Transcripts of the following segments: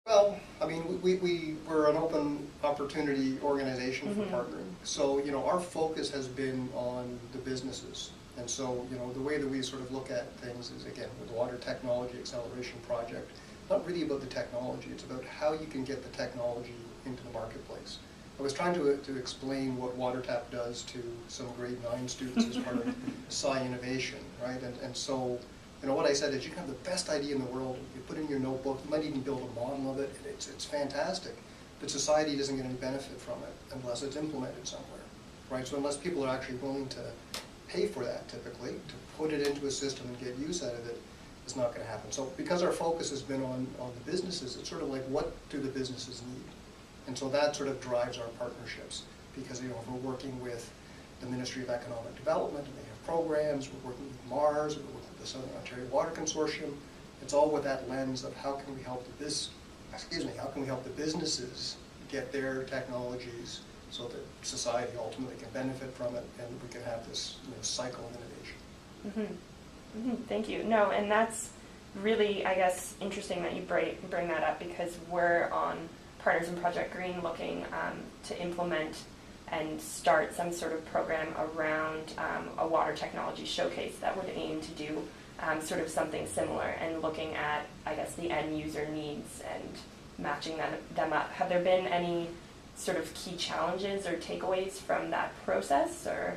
Well, I mean, we're an open opportunity organization for partnering. So, our focus has been on the businesses. And so, the way that we sort of look at things is, again, with the Water Technology Acceleration Project, not really about the technology, it's about how you can get the technology into the marketplace. I was trying to explain what WaterTAP does to some grade 9 students as part of Sci Innovation, right? And so, what I said is you can have the best idea in the world, you put it in your notebook, you might even build a model of it, and it's fantastic. But society doesn't get any benefit from it unless it's implemented somewhere, right? So unless people are actually willing to pay for that typically, to put it into a system and get use out of it, it's not going to happen. So because our focus has been on the businesses, it's sort of like, what do the businesses need? And so that sort of drives our partnerships, because if we're working with the Ministry of Economic Development and they have programs, we're working with Mars, we're working with the Southern Ontario Water Consortium, it's all with that lens of how can we help how can we help the businesses get their technologies so that society ultimately can benefit from it and we can have this cycle of innovation. Thank you. No, and that's really, I guess, interesting that you bring that up, because we're on Partners in Project Green looking to implement and start some sort of program around a water technology showcase that would aim to do sort of something similar, and looking at, I guess, the end user needs and matching them up. Have there been any sort of key challenges or takeaways from that process, or?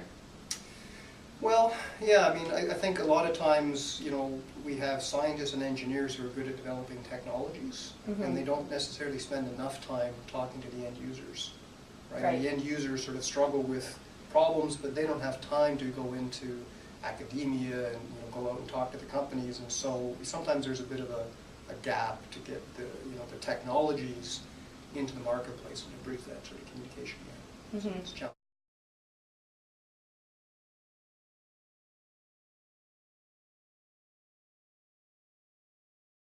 Well, yeah, I mean, I think a lot of times, we have scientists and engineers who are good at developing technologies, and they don't necessarily spend enough time talking to the end users, right? And the end users sort of struggle with problems, but they don't have time to go into academia and go out and talk to the companies, and so sometimes there's a bit of a gap to get the the technologies into the marketplace and to bridge that sort of communication gap. So it's challenging.